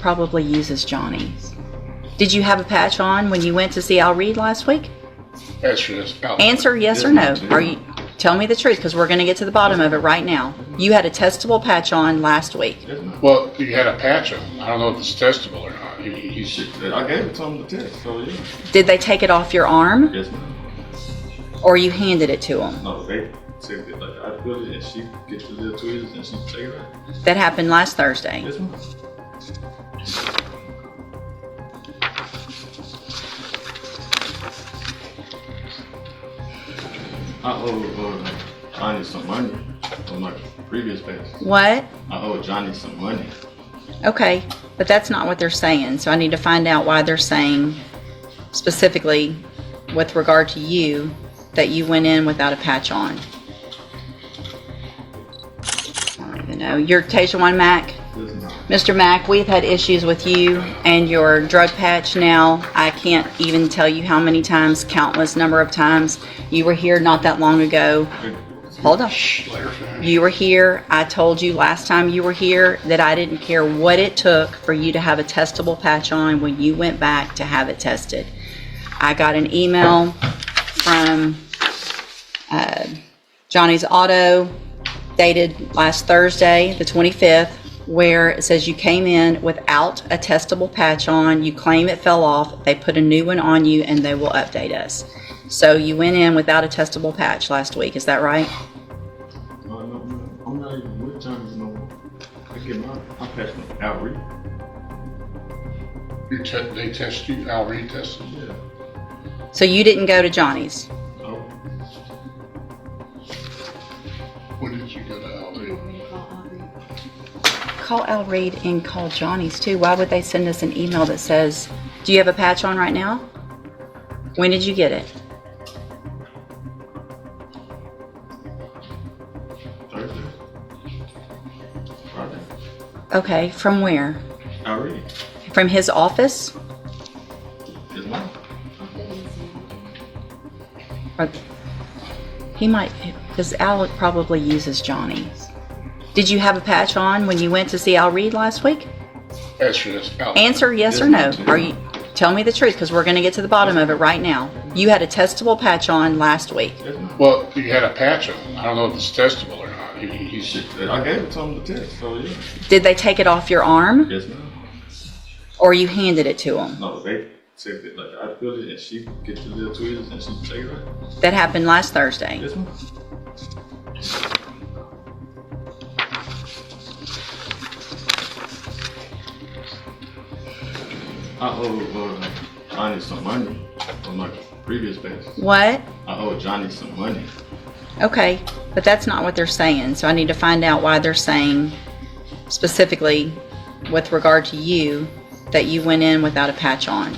probably uses Johnny's. Did you have a patch on when you went to see Al Reed last week? Answer yes or no. Are you? Tell me the truth, because we're going to get to the bottom of it right now. You had a testable patch on last week. Well, you had a patch on. I don't know if it's testable or not. He should. I gave it to him to test, so yeah. Did they take it off your arm? Yes, ma'am. Or you handed it to them? No, they said that, like, I feel it and she gets the little tweezers and she take it out. That happened last Thursday. Yes, ma'am. I owe Johnny some money on my previous page. What? I owe Johnny some money. Okay, but that's not what they're saying. So I need to find out why they're saying specifically with regard to you that you went in without a patch on. I don't even know. You're Tasia 1 Mac? Mr. Mack, we've had issues with you and your drug patch now. I can't even tell you how many times, countless number of times. You were here not that long ago. Hold on. You were here. I told you last time you were here that I didn't care what it took for you to have a testable patch on when you went back to have it tested. I got an email from Johnny's Auto dated last Thursday, the 25th, where it says you came in without a testable patch on, you claim it fell off, they put a new one on you, and they will update us. So you went in without a testable patch last week, is that right? No, I'm not even with Johnny's no more. I get my patch from Al Reed. They test you? Al Reed tested you? Yeah. So you didn't go to Johnny's? No. When did you go to Al Reed? Call Al Reed and call Johnny's too. Why would they send us an email that says, do you have a patch on right now? When did you get it? Thursday. Friday. Okay, from where? Al Reed. From his office? His mom. Or he might, because Al probably uses Johnny's. Did you have a patch on when you went to see Al Reed last week? Answer yes or no. Are you? Tell me the truth, because we're going to get to the bottom of it right now. You had a testable patch on last week. Well, you had a patch on. I don't know if it's testable or not. He should. I gave it to him to test, so yeah. Did they take it off your arm? Yes, ma'am. Or you handed it to them? No, they said that, like, I feel it and she gets the little tweezers and she take it out. That happened last Thursday. Yes, ma'am. I owe Johnny some money on my previous page. What? I owe Johnny some money. Okay, but that's not what they're saying. So I need to find out why they're saying specifically with regard to you that you went in without a patch on.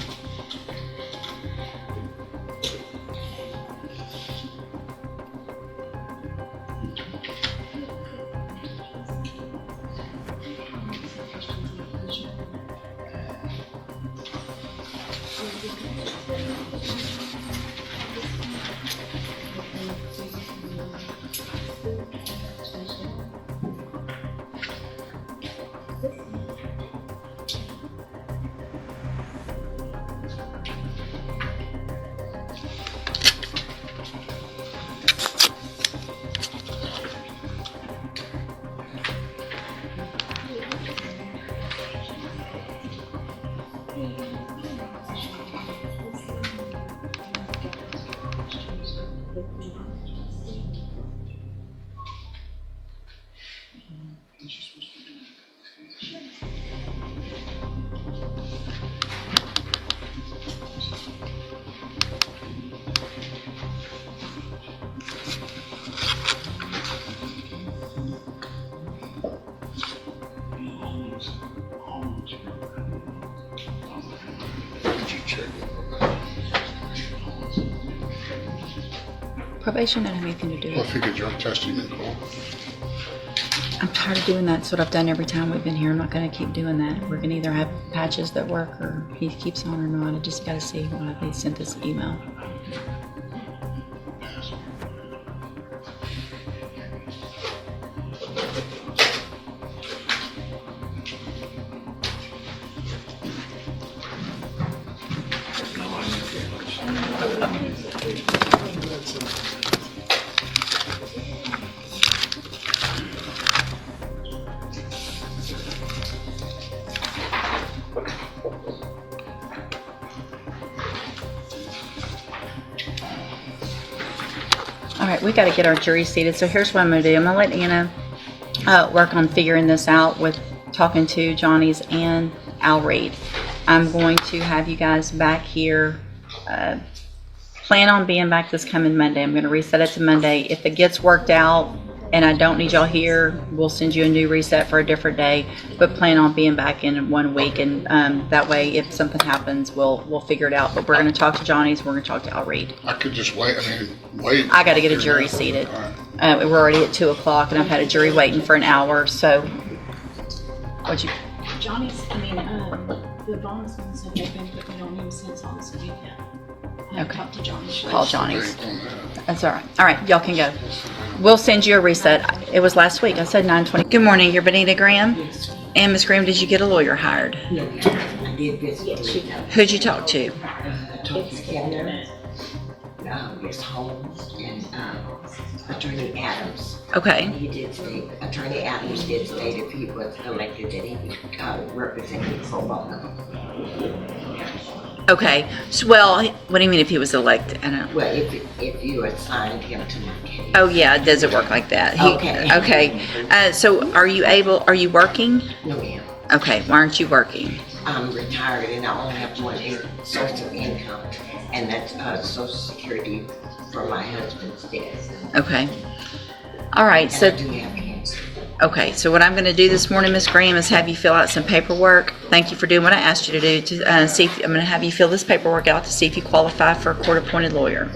Probation doesn't have anything to do Well, with if you get drug testing, then cool. I'm tired of doing that. That's what I've done every time we've been here. I'm not going to keep doing that. We're going to either have patches that work or he keeps on or not. I just got to see why they sent this email. All right, we got to get our jury seated. So here's what I'm going to do. I'm going to let Anna work on figuring this out with talking to Johnny's and Al Reed. I'm going to have you guys back here. Plan on being back this coming Monday. I'm going to reset it to Monday. If it gets worked out and I don't need y'all here, we'll send you a new reset for a different day. But plan on being back in 1 week, and that way, if something happens, we'll figure it out. But we're going to talk to Johnny's. We're going to talk to Al Reed. I could just wait. Wait. I got to get a jury seated. We're already at 2 o'clock, and I've had a jury waiting for an hour. So, what'd you? Johnny's, the bondsman said they've been putting on him since last weekend. Okay. Talk to Johnny's. Call Johnny's. That's all right. All right, y'all can go. We'll send you a reset. It was last week. I said 9:20. Good morning. You're Benita Graham? Yes, And Miss Graham, did you get a lawyer hired? no, I did visit with Who'd you talk to? I talked to Kevin, Miss Holmes, and Attorney Adams. Okay. He did say, Attorney Adams did state if he was elected that he would represent me pro bono. Okay. So, well, what do you mean if he was elected? I don't know. Well, if you assigned him to my case. Oh, yeah. Does it work like that? Okay. Okay. So, are you working? No, ma'am. Okay. Why aren't you working? I'm retired and I only have one source of income, and that's Social Security for my husband's death. Okay. All right. And So, I do have cancer. okay. So, what I'm going to do this morning, Miss Graham, is have you fill out some paperwork. Thank you for doing what I asked you to do. To see if I'm going to have you fill this paperwork out to see if you qualify for a court-appointed lawyer.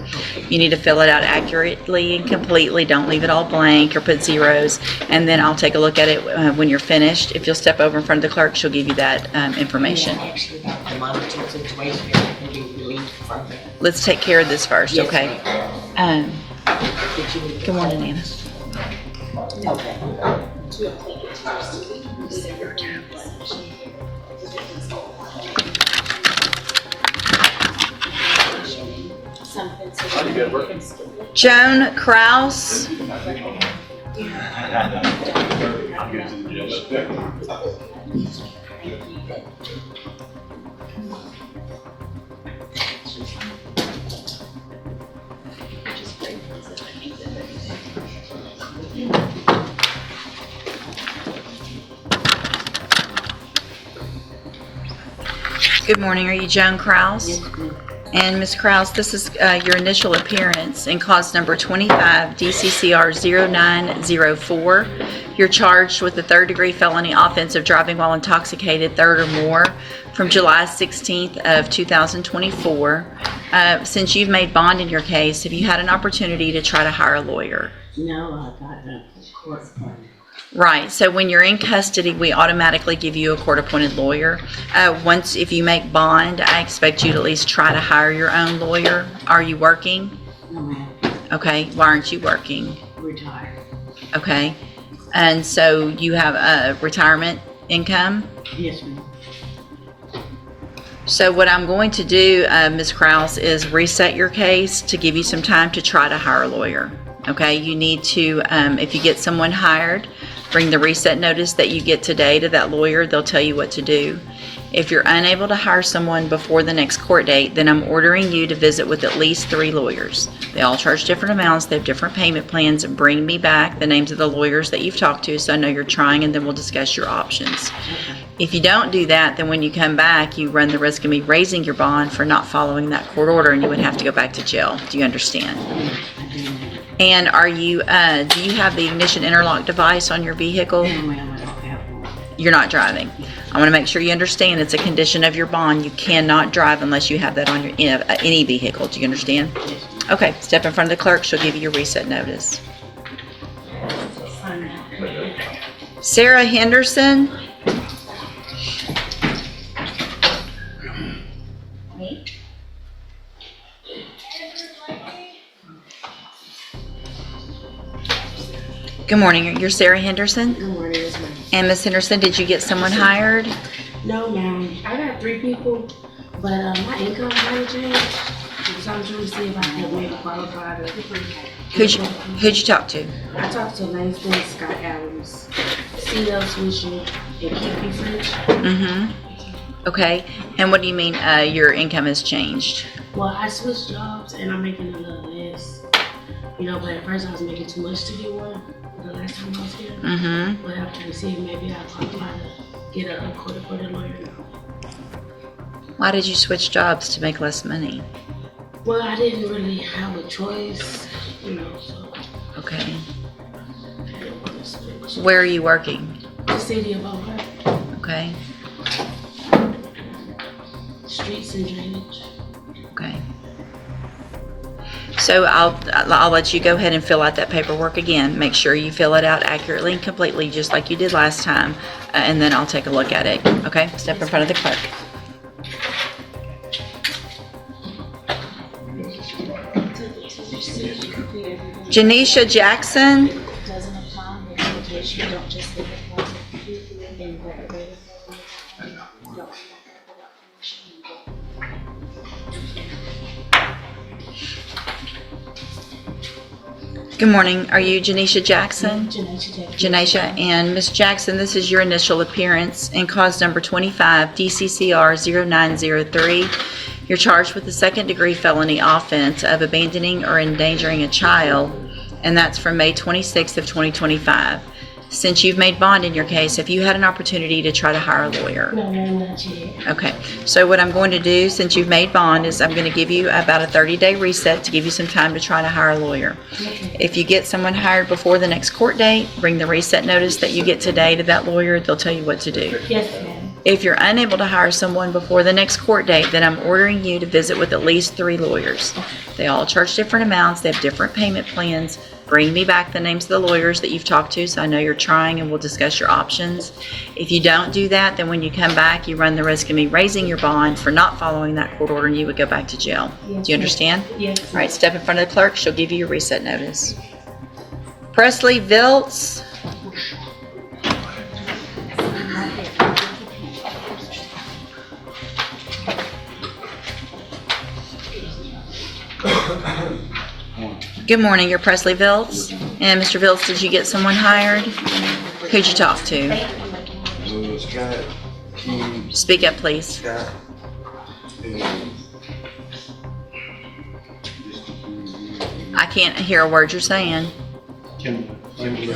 You need to fill it out accurately and completely. Don't leave it all blank or put zeros. And then I'll take a look at it when you're finished. If you'll step over in front of the clerk, she'll give you that information. Yeah, actually, the monitoring situation, I can be relieved from that. Let's take care of this first, Yes, okay? ma'am. Um, Did you- good morning, Anna. Okay. Something so Joan Kraus. Good morning. Are you Joan Kraus? Yes, ma'am. And Ms. Kraus, this is your initial appearance in cause number 25, DCCR 0904. You're charged with a third-degree felony offense of driving while intoxicated, third or more, from July 16th of 2024. Since you've made bond in your case, have you had an opportunity to try to hire a lawyer? No, I got a court appointment. Right. So when you're in custody, we automatically give you a court-appointed lawyer. Once, if you make bond, I expect you to at least try to hire your own lawyer. Are you working? No, ma'am. Okay. Why aren't you working? Retired. Okay. And so you have a retirement income? Yes, ma'am. So what I'm going to do, Ms. Kraus, is reset your case to give you some time to try to hire a lawyer. Okay, you need to, if you get someone hired, bring the reset notice that you get today to that lawyer. They'll tell you what to do. If you're unable to hire someone before the next court date, then I'm ordering you to visit with at least 3 lawyers. They all charge different amounts. They have different payment plans. Bring me back the names of the lawyers that you've talked to so I know you're trying, and then we'll discuss your options. If you don't do that, then when you come back, you run the risk of me raising your bond for not following that court order, and you would have to go back to jail. Do you understand? I do, ma'am. And are you, do you have the ignition interlock device on your vehicle? No, ma'am, I don't have one. You're not driving. I want to make sure you understand it's a condition of your bond. You cannot drive unless you have that on your any vehicle. Do you understand? Yes, ma'am. Okay, step in front of the clerk. She'll give you your reset notice. Sign out. Sarah Henderson. Good morning. You're Sarah Henderson? Good morning, yes, ma'am. And Miss Henderson, did you get someone hired? No, ma'am. I got 3 people, but my income might change. because I'm trying to see if I can maybe qualify to. Who'd you talk to? I talked to Langston, Scott Adams, CL Swisher, and Kippy French. Mm-hmm. Okay. And what do you mean your income has changed? Well, I switched jobs and I'm making a little less. You know, but at first I was making too much to get one the last time I was here. Mm-hmm. But after to see if maybe I qualify to get a court-appointed lawyer now. Why did you switch jobs to make less money? Well, I didn't really have a choice, you know, so Okay. I didn't want to switch. Where are you working? The city of Oversight, Okay. streets and drainage. Okay. So I'll let you go ahead and fill out that paperwork again. Make sure you fill it out accurately and completely, just like you did last time, and then I'll take a look at it. Okay? Step in front of the clerk. Janisha Jackson. Doesn't apply, the application, don't just leave it blank. And whatever it is, don't. Good morning. Are you Janisha Jackson? Janisha, and Ms. Jackson, this is your initial appearance in cause number 25, DCCR 0903. You're charged with the second-degree felony offense of abandoning or endangering a child, and that's from May 26th of 2025. Since you've made bond in your case, have you had an opportunity to try to hire a lawyer? No, not yet. Okay, so what I'm going to do, since you've made bond, is I'm going to give you about a 30-day reset to give you some time to try to hire a lawyer. Okay. If you get someone hired before the next court date, bring the reset notice that you get today to that lawyer. They'll tell you what to do. Yes, ma'am. If you're unable to hire someone before the next court date, then I'm ordering you to visit with at least 3 lawyers. They all charge different amounts. They have different payment plans. Bring me back the names of the lawyers that you've talked to so I know you're trying, and we'll discuss your options. If you don't do that, then when you come back, you run the risk of me raising your bond for not following that court order, and you would go back to jail. Yes, Do you understand? Yes. All right, step in front of the clerk. She'll give you your reset notice. Presley Viltz. Good morning, you're Presley Viltz. And Mr. Viltz, did you get someone hired? Who'd you talk to? Scott, King, Speak up, please. Scott, and I can't hear a word you're saying. Kimberly,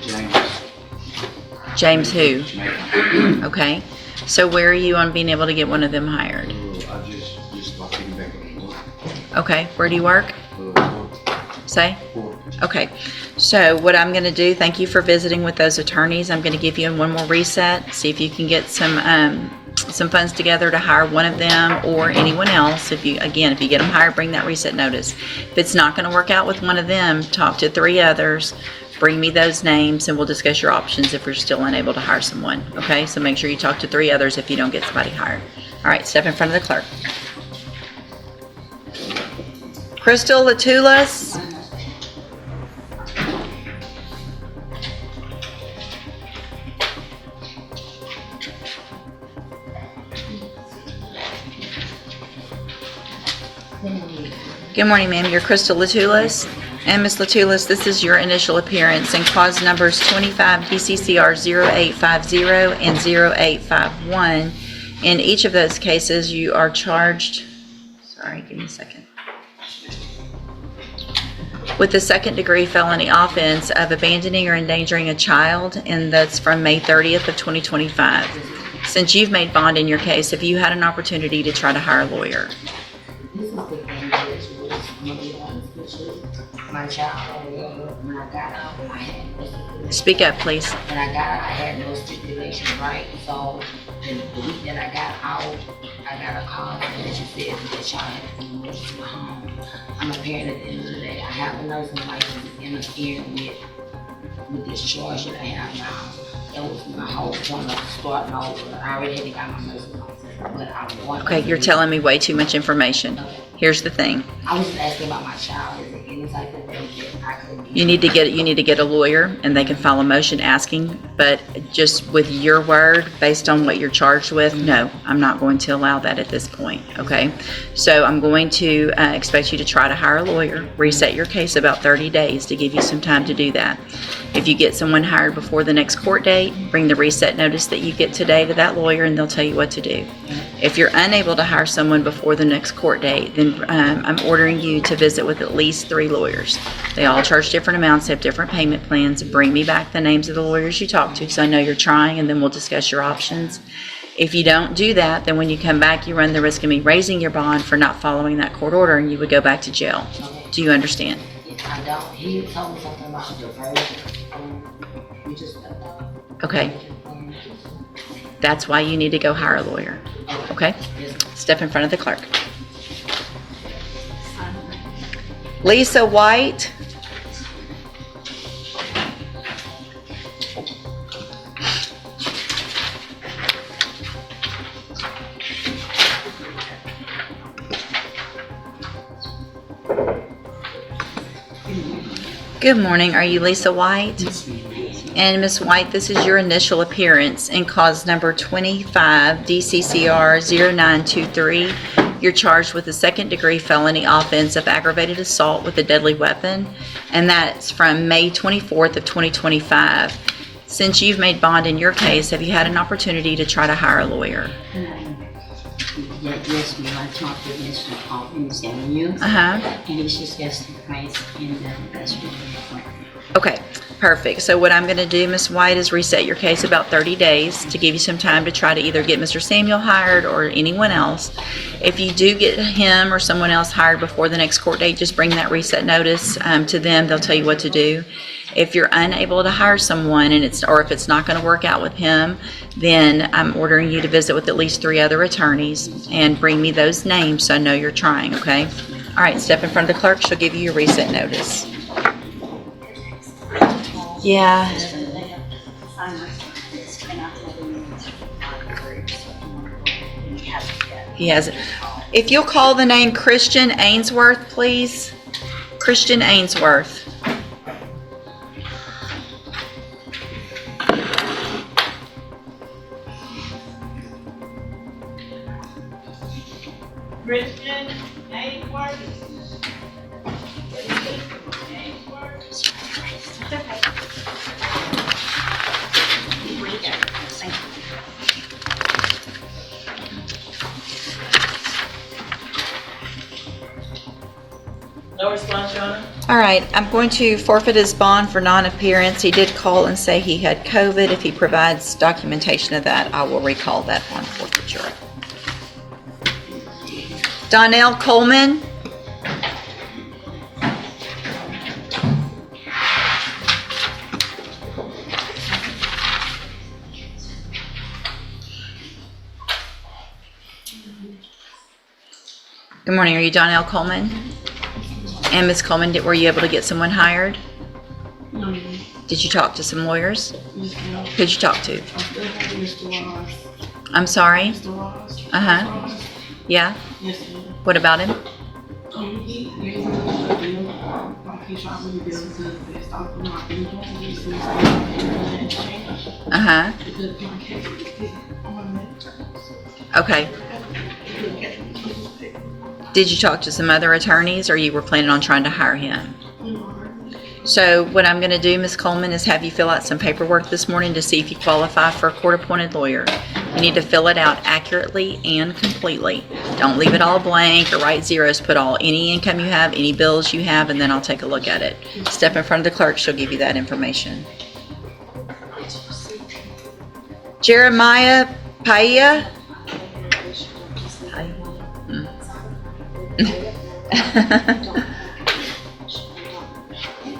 James. James who? Okay. So where are you on being able to get one of them hired? I just started taking back on work. Okay, where do you work? Say? Court. Okay, so what I'm going to do, thank you for visiting with those attorneys. I'm going to give you one more reset, see if you can get some funds together to hire one of them or anyone else. If you get them hired, bring that reset notice. If it's not going to work out with one of them, talk to 3 others, bring me those names, and we'll discuss your options if you're still unable to hire someone. Okay, so make sure you talk to 3 others if you don't get somebody hired. All right, step in front of the clerk. Crystal Latulas. Good morning, ma'am. You're Crystal Latulas. And Ms. Latulas, this is your initial appearance in cause numbers 25 DCCR 0850 and 0851. In each of those cases, you are charged, sorry, give me a second, with the second-degree felony offense of abandoning or endangering a child, and that's from May 30th of 2025. Since you've made bond in your case, have you had an opportunity to try to hire a lawyer? This is the thing that my child, when I got out, I had no stipulation. Speak up, please. When I got out, I had no stipulation, right? So the week that I got out, I got a call that she said that the child had to be moved to my home. I'm a parent at the end of the day. I have a nursing license interfering with this charge that I have now. That was my whole point of starting over. I already had got my nursing license, but I want. Okay, you're telling me way too much information. Here's the thing. I was just asking about my child. Is there any type of way that I could You need to get a lawyer, and they can file a motion asking, but just with your word, based on what you're charged with, no, I'm not going to allow that at this point, okay? So I'm going to expect you to try to hire a lawyer, reset your case about 30 days to give you some time to do that. If you get someone hired before the next court date, bring the reset notice that you get today to that lawyer, and they'll tell you what to do. If you're unable to hire someone before the next court date, then I'm ordering you to visit with at least 3 lawyers. They all charge different amounts, have different payment plans. Bring me back the names of the lawyers you talk to, so I know you're trying, and then we'll discuss your options. If you don't do that, then when you come back, you run the risk of me raising your bond for not following that court order, and you would go back to jail. Do you understand? I don't, he told me something about diversion. We just, Okay. That's why you need to go hire a lawyer. Okay? Step in front of the clerk. Lisa White. Good morning. Are you Lisa White? And Ms. White, this is your initial appearance in cause number 25 DCCR 0923. You're charged with a second-degree felony offense of aggravated assault with a deadly weapon, and that's from May 24th of 2025. Since you've made bond in your case, have you had an opportunity to try to hire a lawyer? Yes, we want to talk with Mr. Paul in Samuel. Uh-huh. And he's discussed the price and that's really important. Okay, perfect. So what I'm going to do, Ms. White, is reset your case about 30 days to give you some time to try to either get Mr. Samuel hired or anyone else. If you do get him or someone else hired before the next court date, just bring that reset notice to them. They'll tell you what to do. If you're unable to hire someone and if it's not going to work out with him, then I'm ordering you to visit with at least 3 other attorneys and bring me those names so I know you're trying, okay? All right, step in front of the clerk. She'll give you your reset notice. Yeah. He has it. If you'll call the name Christian Ainsworth, please. Christian Ainsworth. Christian Ainsworth. No response, Your Honor. All right, I'm going to forfeit his bond for non-appearance. He did call and say he had COVID. If he provides documentation of that, I will recall that bond forfeiture. Donnell Coleman. Good morning. Are you Donnell Coleman? And Ms. Coleman, were you able to get someone hired? No, Did you talk to some lawyers? Mr. Who'd you talk to? I still have Mr. Ross. I'm sorry? Mr. Ross. Uh-huh. Ross. Yeah? Yes, sir. What about him? He gave me a deal. Like he shot me the bill to the stock of my income. He said it's change. Uh-huh. Because my case is on that. Okay. Did you talk to some other attorneys, or you were planning on trying to hire him? So what I'm going to do, Ms. Coleman, is have you fill out some paperwork this morning to see if you qualify for a court-appointed lawyer. You need to fill it out accurately and completely. Don't leave it all blank or write zeros. Put any income you have, any bills you have, and then I'll take a look at it. Step in front of the clerk. She'll give you that information. Jeremiah Paia.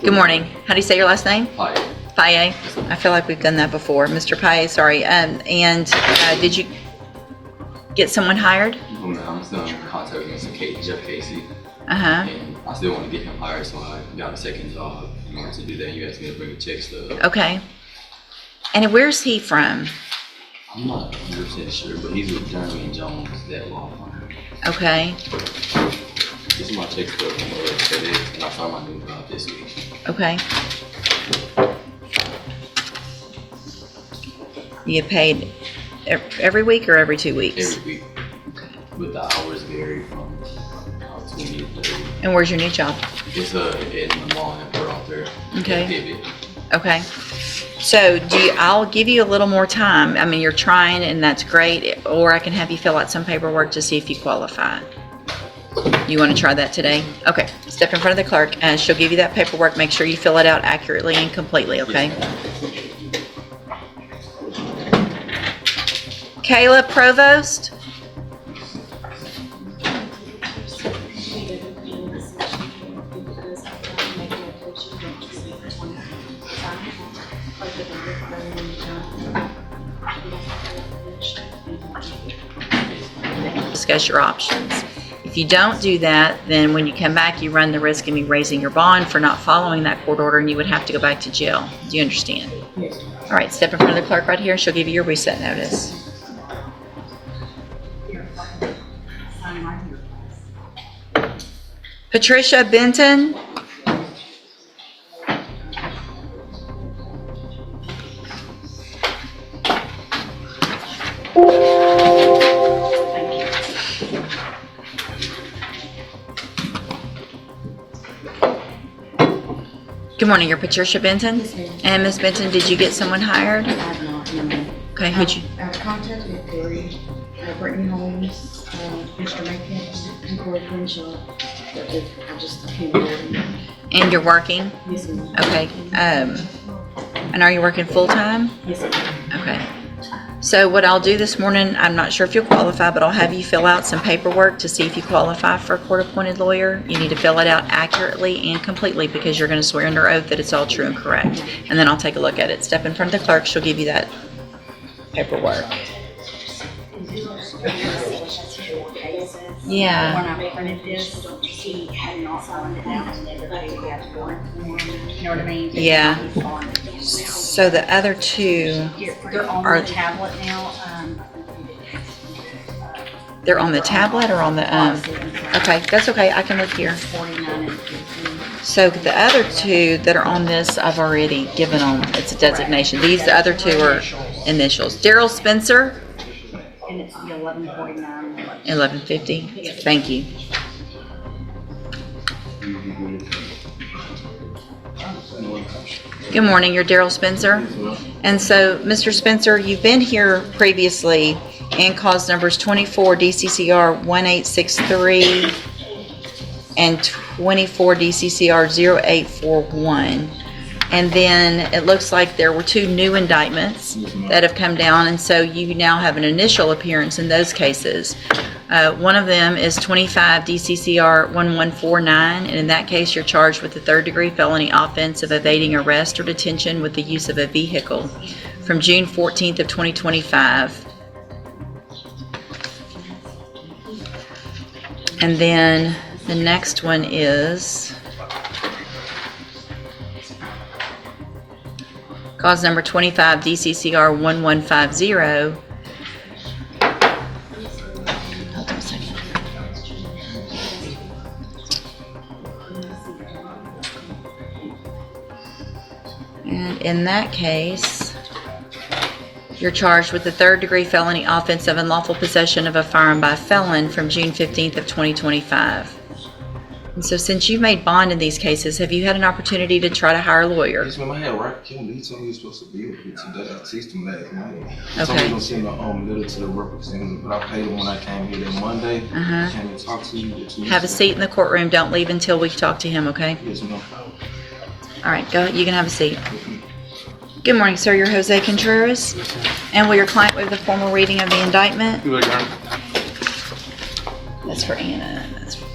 Good morning. How do you say your last name? Paye. I feel like we've done that before. Mr. Paye, sorry. Did you get someone hired? No, I'm still in contact with Mr. Jeff Casey. Uh-huh. And I still want to get him hired, so I got a second job. In order to do that, you asked me to bring the checks to. Okay. And where's he from? I'm not 100% sure, but he's with Jeremy and Jones, that law firm. Okay. This is my check stub from FedEx, and I found my new job this week. Okay. You get paid every week or every 2 weeks? Every week. But the hours vary from 20 to 30. And where's your new job? It's in the mall and we're out there. Okay. Pivot. Okay. So I'll give you a little more time. I mean, you're trying and that's great, or I can have you fill out some paperwork to see if you qualify. You want to try that today? Okay. Step in front of the clerk and she'll give you that paperwork. Make sure you fill it out accurately and completely, okay? Kayla Provost? Discuss your options. If you don't do that, then when you come back, you run the risk of me raising your bond for not following that court order, and you would have to go back to jail. Do you understand? Yes. All right, step in front of the clerk right here, and she'll give you your reset notice. Patricia Benton. Good morning, you're Patricia Benton? Yes, ma'am. And Miss Benton, did you get someone hired? I have not, no, ma'am. Okay, who'd you? I've contacted Corey, Brittany Holmes, Mr. Macon, and Corey Crenshaw. But I just can't do it. And you're working? Yes, ma'am. Okay, and are you working full-time? Yes, ma'am. Okay. So what I'll do this morning, I'm not sure if you'll qualify, but I'll have you fill out some paperwork to see if you qualify for a court-appointed lawyer. You need to fill it out accurately and completely because you're going to swear under oath that it's all true and correct. And then I'll take a look at it. Step in front of the clerk. She'll give you that paperwork. Yeah. When I printed this, he had not signed it down and everybody had to go in for him. You know what I mean? Yeah. He's on it now. So the other two, They're on Are- the tablet now. they're on the tablet or on the, okay, that's okay. I can look here. 49 and 15. So the other two that are on this, I've already given them, it's a designation. These, the other two are initials. Daryl Spencer, And it's the 1149. 1150. Thank you. Good morning, you're Daryl Spencer. And so, Mr. Spencer, you've been here previously in cause numbers 24 DCCR 1863 and 24 DCCR 0841. And then it looks like there were two new indictments that have come down, and so you now have an initial appearance in those cases. One of them is 25 DCCR 1149, and in that case you're charged with the third-degree felony offense of evading arrest or detention with the use of a vehicle from June 14th of 2025. And then the next one is cause number 25 DCCR 1150. Hold on a second. And in that case, you're charged with the third-degree felony offense of unlawful possession of a firearm by a felon from June 15th of 2025. And so since you've made bond in these cases, have you had an opportunity to try to hire a lawyer? Yes, ma'am, I had Rocket Kim. He told me he was supposed to be with me today. I texted him last night. He told me he was going to send a letter to the representative, but I paid him when I came here that Monday. I came and talked to you. Have a seat in the courtroom. Don't leave until we talk to him, okay? Yes, ma'am. All right, go ahead. You can have a seat. Good morning, sir. You're Jose Contreras. And will your client waive the formal reading of the indictment? You look, Aaron. That's for Anna. That's for...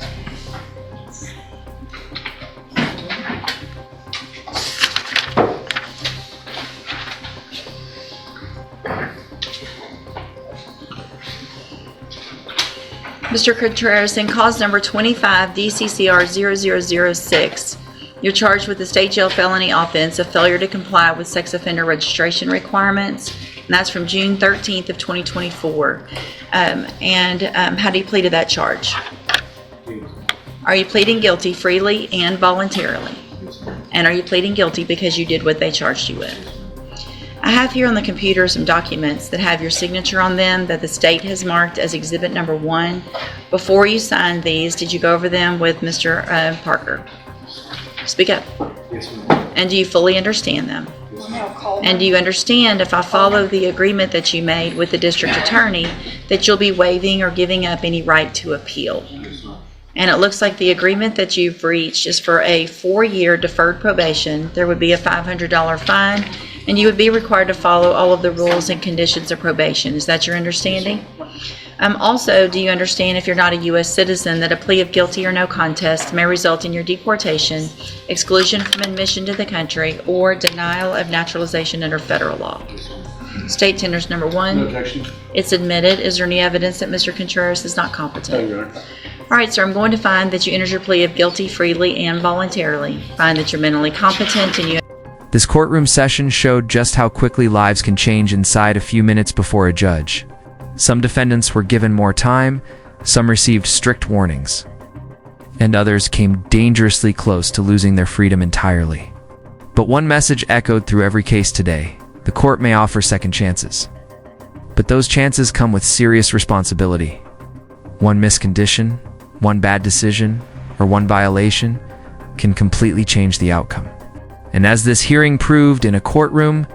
Mr. Contreras, in cause number 25 DCCR 0006, you're charged with the state jail felony offense of failure to comply with sex offender registration requirements, and that's from June 13th of 2024. How do you plead to that charge? Are you pleading guilty freely and voluntarily? And are you pleading guilty because you did what they charged you with? I have here on the computer some documents that have your signature on them that the state has marked as exhibit number 1. Before you signed these, did you go over them with Mr. Parker? Speak up. Yes, ma'am. And do you fully understand them? And do you understand, if I follow the agreement that you made with the district attorney, that you'll be waiving or giving up any right to appeal? And it looks like the agreement that you've reached is for a 4-year deferred probation. There would be a $500 fine, and you would be required to follow all of the rules and conditions of probation. Is that your understanding? Also, do you understand, if you're not a U.S. citizen, that a plea of guilty or no contest may result in your deportation, exclusion from admission to the country, or denial of naturalization under federal law? State tenders number 1. No objection. It's admitted. Is there any evidence that Mr. Contreras is not competent? Thank you, Your Honor. All right, sir, I'm going to find that you entered your plea of guilty freely and voluntarily. Find that you're mentally competent and you... This courtroom session showed just how quickly lives can change inside a few minutes before a judge. Some defendants were given more time, some received strict warnings, and others came dangerously close to losing their freedom entirely. But one message echoed through every case today: the court may offer second chances. But those chances come with serious responsibility. One miscondition, one bad decision, or one violation can completely change the outcome. And as this hearing proved in a courtroom,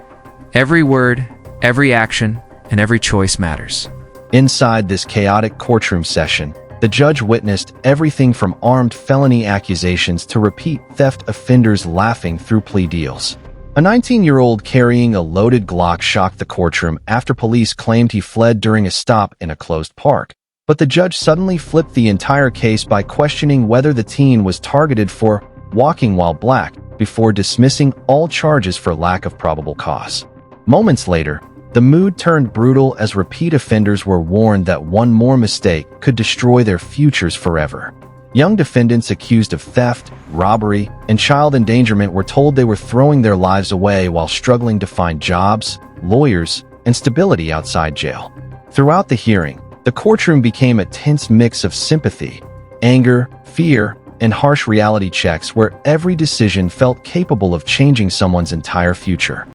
every word, every action, and every choice matters. Inside this chaotic courtroom session, the judge witnessed everything from armed felony accusations to repeat theft offenders laughing through plea deals. A 19-year-old carrying a loaded Glock shocked the courtroom after police claimed he fled during a stop in a closed park. But the judge suddenly flipped the entire case by questioning whether the teen was targeted for walking while black, before dismissing all charges for lack of probable cause. Moments later, the mood turned brutal as repeat offenders were warned that one more mistake could destroy their futures forever. Young defendants accused of theft, robbery, and child endangerment were told they were throwing their lives away while struggling to find jobs, lawyers, and stability outside jail. Throughout the hearing, the courtroom became a tense mix of sympathy, anger, fear, and harsh reality checks where every decision felt capable of changing someone's entire future.